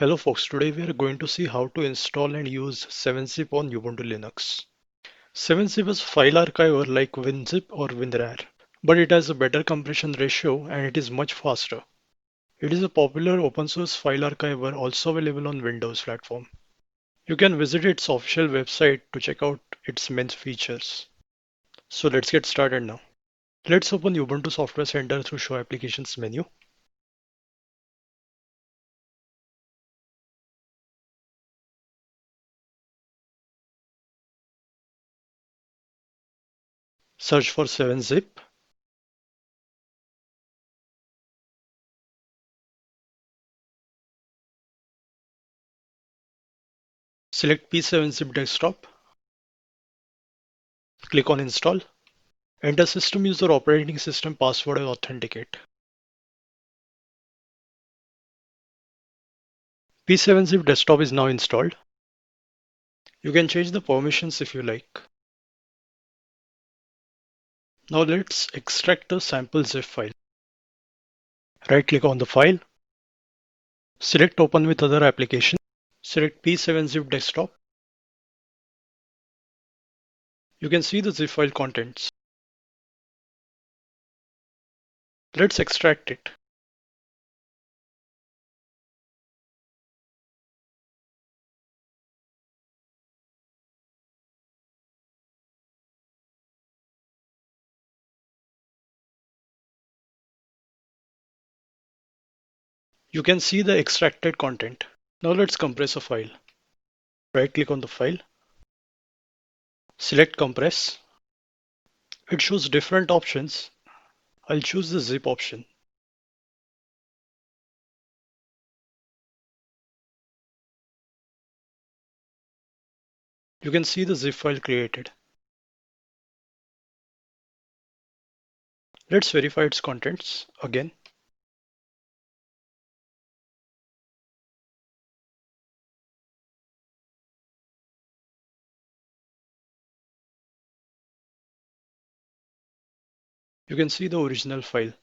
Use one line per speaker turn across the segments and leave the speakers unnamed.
Hello folks, today we are going to see how to install and use 7zip on Ubuntu Linux. 7zip is file archiver like Winzip or Winrar, but it has a better compression ratio and it is much faster. It is a popular open source file archiver also available on Windows platform. You can visit its official website to check out its main features. So let's get started now. Let's open Ubuntu Software Center through Show Applications menu. Search for 7zip. Select P7zip desktop. Click on install. Enter system user operating system password and authenticate. P7zip desktop is now installed. You can change the permissions if you like. Now let's extract the sample zip file. Right click on the file. Select open with other application. Select P7zip desktop. You can see the zip file contents. Let's extract it. You can see the extracted content. Now let's compress a file. Right click on the file. Select compress. It shows different options. I'll choose the zip option. You can see the zip file created. Let's verify its contents again. You can see the original file.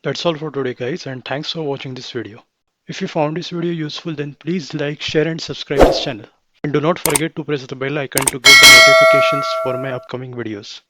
That's all for today guys, and thanks for watching this video. If you found this video useful, then please like, share and subscribe this channel. And do not forget to press the bell icon to get the notifications for my upcoming videos.